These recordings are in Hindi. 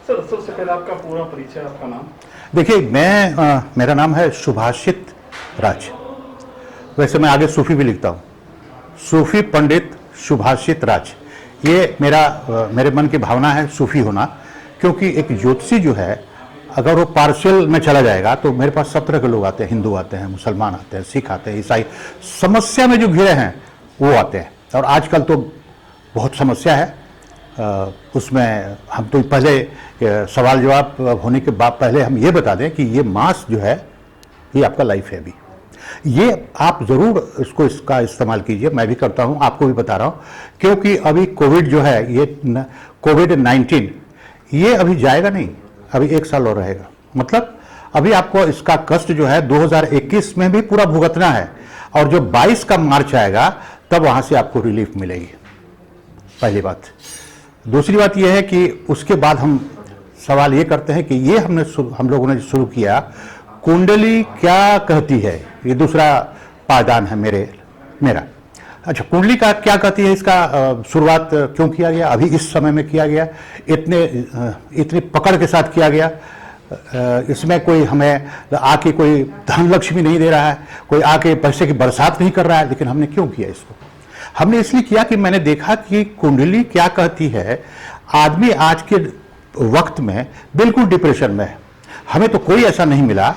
सर सबसे पहले आपका पूरा परिचय, आपका नाम? देखिए, मेरा नाम है सुभाषित राज। वैसे मैं आगे सूफी भी लिखता हूँ, सूफी पंडित सुभाषित राज। ये मेरे मन की भावना है सूफी होना, क्योंकि एक ज्योतिषी जो है अगर वो पार्शियल में चला जाएगा तो मेरे पास सब तरह के लोग आते हैं, हिंदू आते हैं, मुसलमान आते हैं, सिख आते हैं, ईसाई, समस्या में जो घिरे हैं वो आते हैं। और आजकल तो बहुत समस्या है, उसमें हम तो पहले सवाल जवाब होने के बाद पहले हम ये बता दें कि ये मास जो है ये आपका लाइफ है। अभी ये आप ज़रूर इसका इस्तेमाल कीजिए, मैं भी करता हूँ, आपको भी बता रहा हूँ, क्योंकि अभी कोविड जो है, ये कोविड-19 ये अभी जाएगा नहीं, अभी 1 साल और रहेगा। मतलब अभी आपको इसका कष्ट जो है 2021 में भी पूरा भुगतना है, और जो 22 का मार्च आएगा तब वहाँ से आपको रिलीफ मिलेगी, पहली बात। दूसरी बात यह है कि उसके बाद हम सवाल ये करते हैं कि ये हम लोगों ने शुरू किया, कुंडली क्या कहती है, ये दूसरा पायदान है मेरा। अच्छा, कुंडली का क्या कहती है, इसका शुरुआत क्यों किया गया, अभी इस समय में किया गया, इतनी पकड़ के साथ किया गया। इसमें कोई हमें आके कोई धन लक्ष्मी नहीं दे रहा है, कोई आके पैसे की बरसात नहीं कर रहा है, लेकिन हमने क्यों किया इसको? हमने इसलिए किया कि मैंने देखा कि कुंडली क्या कहती है। आदमी आज के वक्त में बिल्कुल डिप्रेशन में है। हमें तो कोई ऐसा नहीं मिला,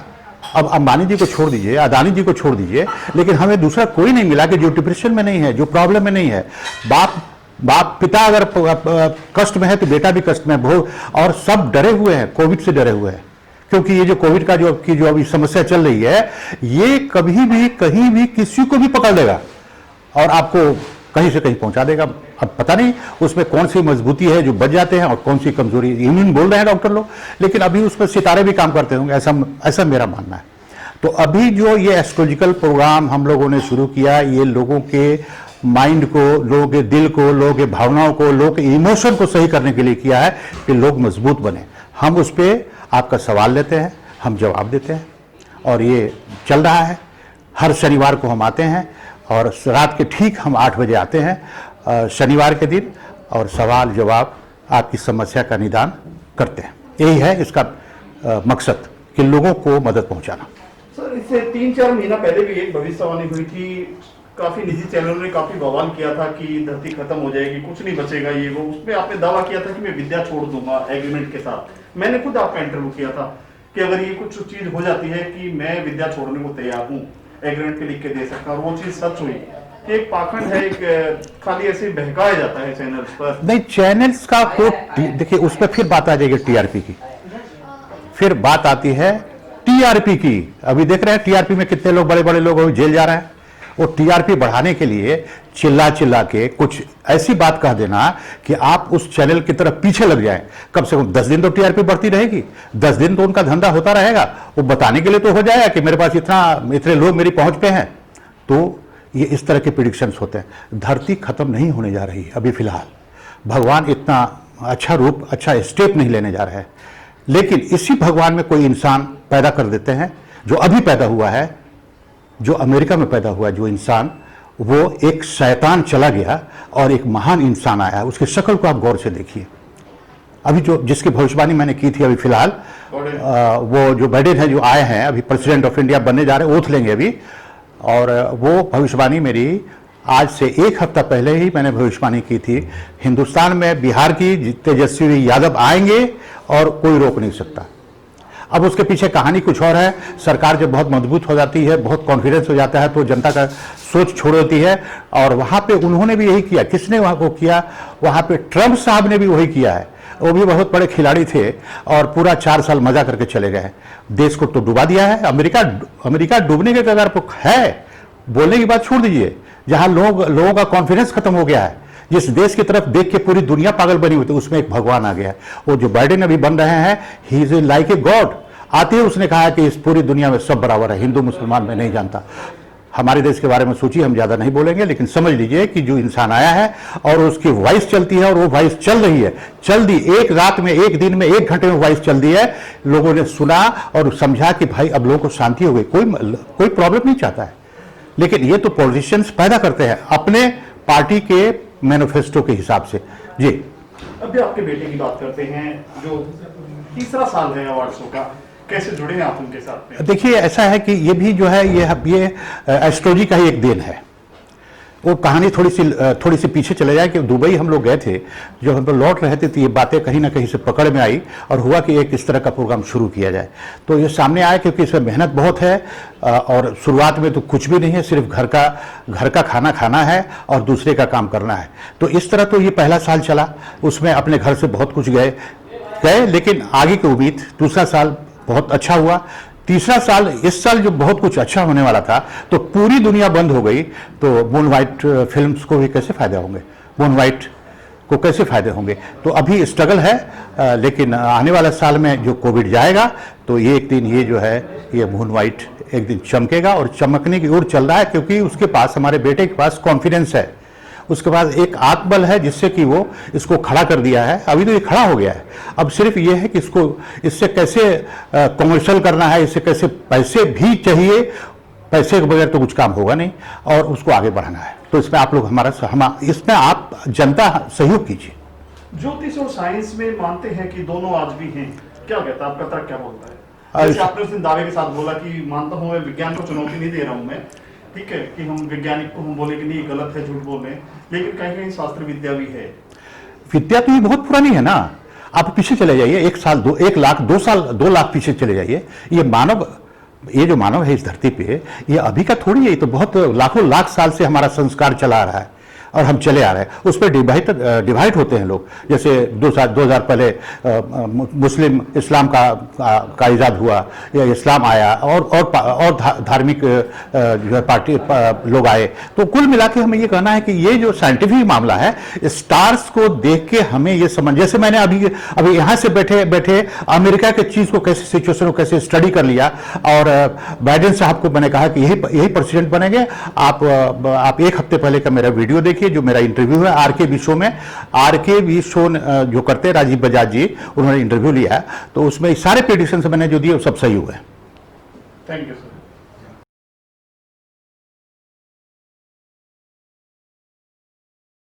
अब अंबानी जी को छोड़ दीजिए, अदानी जी को छोड़ दीजिए, लेकिन हमें दूसरा कोई नहीं मिला कि जो डिप्रेशन में नहीं है, जो प्रॉब्लम में नहीं है। पिता अगर कष्ट में है तो बेटा भी कष्ट में है, और सब डरे हुए हैं, कोविड से डरे हुए हैं, क्योंकि ये जो कोविड का जो अभी समस्या चल रही है, ये कभी भी कहीं भी किसी को भी पकड़ लेगा और आपको कहीं से कहीं पहुंचा देगा। अब पता नहीं उसमें कौन सी मजबूती है जो बच जाते हैं और कौन सी कमजोरी, इम्यून बोल रहे हैं डॉक्टर लोग, लेकिन अभी उसमें सितारे भी काम करते होंगे, ऐसा मेरा मानना है। तो अभी जो ये एस्ट्रोलॉजिकल प्रोग्राम हम लोगों ने शुरू किया, ये लोगों के माइंड को, लोगों के दिल को, लोगों के भावनाओं को, लोगों के इमोशन को सही करने के लिए किया है कि लोग मजबूत बने। हम उस पर आपका सवाल लेते हैं, हम जवाब देते हैं, और ये चल रहा है। हर शनिवार को हम आते हैं और रात के ठीक हम 8 बजे आते हैं शनिवार के दिन, और सवाल जवाब आपकी समस्या का निदान करते हैं। यही है इसका मकसद, कि लोगों को मदद पहुंचाना। सर, इससे 3-4 महीना पहले भी एक भविष्यवाणी हुई थी, काफी निजी चैनलों ने काफी बवाल किया था कि धरती खत्म हो जाएगी, कुछ नहीं बचेगा, ये वो। उसमें आपने दावा किया था कि मैं विद्या छोड़ दूंगा एग्रीमेंट के साथ। मैंने खुद आपका इंटरव्यू किया था कि अगर ये कुछ चीज हो जाती है कि मैं विद्या छोड़ने को तैयार हूँ, एग्रीमेंट पे लिख के दे सकता, और वो चीज सच हुई। एक पाखंड है, एक खाली ऐसे बहकाया जाता है चैनल्स पर। नहीं, चैनल्स का को देखिए, उस पर फिर बात आ जाएगी टीआरपी की, फिर बात आती है टीआरपी की। अभी देख रहे हैं टीआरपी में कितने लोग, बड़े बड़े लोग जेल जा रहे हैं। वो टीआरपी बढ़ाने के लिए चिल्ला के कुछ ऐसी बात कह देना कि आप उस चैनल की तरफ पीछे लग जाएं। कम से कम 10 दिन तो टीआरपी बढ़ती रहेगी, 10 दिन तो उनका धंधा होता रहेगा। वो बताने के लिए तो हो जाएगा कि मेरे पास इतने लोग मेरी पहुंच पे हैं। तो ये इस तरह के प्रिडिक्शंस होते हैं। धरती खत्म नहीं होने जा रही अभी फिलहाल, भगवान इतना अच्छा रूप, अच्छा स्टेप नहीं लेने जा रहे हैं, लेकिन इसी भगवान में कोई इंसान पैदा कर देते हैं, जो अभी पैदा हुआ है, जो अमेरिका में पैदा हुआ है जो इंसान, वो एक शैतान चला गया और एक महान इंसान आया। उसकी शक्ल को आप गौर से देखिए। अभी जिसकी भविष्यवाणी मैंने की थी अभी फिलहाल, वो जो बाइडेन है जो आए हैं, अभी प्रेसिडेंट ऑफ इंडिया बनने जा रहे हैं, ओथ लेंगे अभी, और वो भविष्यवाणी मेरी आज से 1 हफ्ता पहले ही मैंने भविष्यवाणी की थी। हिंदुस्तान में बिहार की तेजस्वी यादव आएंगे और कोई रोक नहीं सकता। अब उसके पीछे कहानी कुछ और है। सरकार जब बहुत मजबूत हो जाती है, बहुत कॉन्फिडेंस हो जाता है, तो जनता का सोच छोड़ देती है, और वहाँ पे उन्होंने भी यही किया। किसने वहाँ को किया? वहाँ पे ट्रंप साहब ने भी वही किया है। वो भी बहुत बड़े खिलाड़ी थे और पूरा 4 साल मजा करके चले गए। देश को तो डुबा दिया है। अमेरिका डूबने के कगार पर है, बोलने की बात छोड़ दीजिए। जहाँ लोगों का कॉन्फिडेंस खत्म हो गया है, जिस देश की तरफ देख के पूरी दुनिया पागल बनी हुई थी, उसमें एक भगवान आ गया। वो जो बाइडेन अभी बन रहे हैं, he is like a god. आते ही उसने कहा कि इस पूरी दुनिया में सब बराबर है, हिंदू मुसलमान में नहीं जानता। हमारे देश के बारे में सोचिए, हम ज्यादा नहीं बोलेंगे, लेकिन समझ लीजिए कि जो इंसान आया है और उसकी वॉइस चलती है, और वो वॉइस चल रही है, चल दी एक रात में, एक दिन में, 1 घंटे में वॉइस चल दी है। लोगों ने सुना और समझा कि भाई अब लोगों को शांति हो गई, कोई प्रॉब्लम नहीं चाहता है। लेकिन ये तो पॉलिटिशियंस पैदा करते हैं अपने पार्टी के मैनिफेस्टो के हिसाब से। जी अभी आपके बेटे की बात करते हैं, जो तीसरा साल है अवार्ड शो का, कैसे जुड़े हैं आप उनके साथ में? देखिए, ऐसा है कि ये भी जो है ये एस्ट्रोलॉजी का ही एक देन है। वो कहानी थोड़ी सी पीछे चले जाए कि दुबई हम लोग गए थे, जब हम लोग लौट रहे थे तो ये बातें कहीं ना कहीं से पकड़ में आई और हुआ कि एक इस तरह का प्रोग्राम शुरू किया जाए। तो ये सामने आया क्योंकि इसमें मेहनत बहुत है और शुरुआत में तो कुछ भी नहीं है, सिर्फ घर का खाना खाना है और दूसरे का काम करना है। तो इस तरह तो ये पहला साल चला, उसमें अपने घर से बहुत कुछ गए, लेकिन आगे की उम्मीद, दूसरा साल बहुत अच्छा हुआ, तीसरा साल, इस साल जो बहुत कुछ अच्छा होने वाला था, तो पूरी दुनिया बंद हो गई, तो मून वाइट फिल्म्स को भी कैसे फायदे होंगे, मून वाइट को कैसे फायदे होंगे। तो अभी स्ट्रगल है, लेकिन आने वाला साल में जो कोविड जाएगा तो ये एक दिन ये जो है ये मून वाइट एक दिन चमकेगा और चमकने की ओर चल रहा है, क्योंकि उसके पास, हमारे बेटे के पास कॉन्फिडेंस है, उसके बाद एक आत्मबल है जिससे कि वो इसको खड़ा कर दिया है। अभी तो ये खड़ा हो गया है, अब सिर्फ ये है कि इससे कैसे कमर्शियल करना है, इससे कैसे पैसे भी चाहिए, पैसे के बगैर तो कुछ काम होगा नहीं, और उसको आगे बढ़ाना है। तो इसमें आप लोग इसमें आप जनता सहयोग कीजिए। ज्योतिष और साइंस में मानते हैं कि दोनों आज भी हैं, क्या कहता है आपका तर्क, क्या बोलता है? जैसे आपने उस दिन दावे के साथ बोला कि मानता हूं मैं, विज्ञान को चुनौती नहीं दे रहा हूं मैं, ठीक है कि हम वैज्ञानिक को हम बोले कि नहीं गलत है, झूठ बोल रहे हैं, लेकिन कहीं कहीं शास्त्र विद्या भी है। विद्या तो ये बहुत पुरानी है ना, आप पीछे चले जाइए, 1 साल, 1 लाख, 2 लाख पीछे चले जाइए। ये जो मानव है इस धरती पे, ये अभी का थोड़ी है, ये तो बहुत लाखों लाख साल से हमारा संस्कार चला आ रहा है और हम चले आ रहे हैं। उस पर डिवाइड होते हैं लोग, जैसे 2000 पहले मुस्लिम इस्लाम का इजाद हुआ, या इस्लाम आया, और धार्मिक जो है पार्टी लोग आए। तो कुल मिला के हमें ये कहना है कि ये जो साइंटिफिक मामला है, स्टार्स को देख के हमें ये समझ, जैसे मैंने अभी यहाँ से बैठे अमेरिका के चीज को कैसे, सिचुएशन को कैसे स्टडी कर लिया, और बाइडेन साहब को मैंने कहा कि यही प्रेसिडेंट बनेंगे। आप 1 हफ्ते पहले का मेरा वीडियो देखिए, जो मेरा इंटरव्यू है आरके शो में, आरके शो जो करते हैं राजीव बजाज जी, उन्होंने इंटरव्यू लिया है, तो उसमें सारे प्रेडिक्शन मैंने जो दिए सब सही हुए। Thank you sir.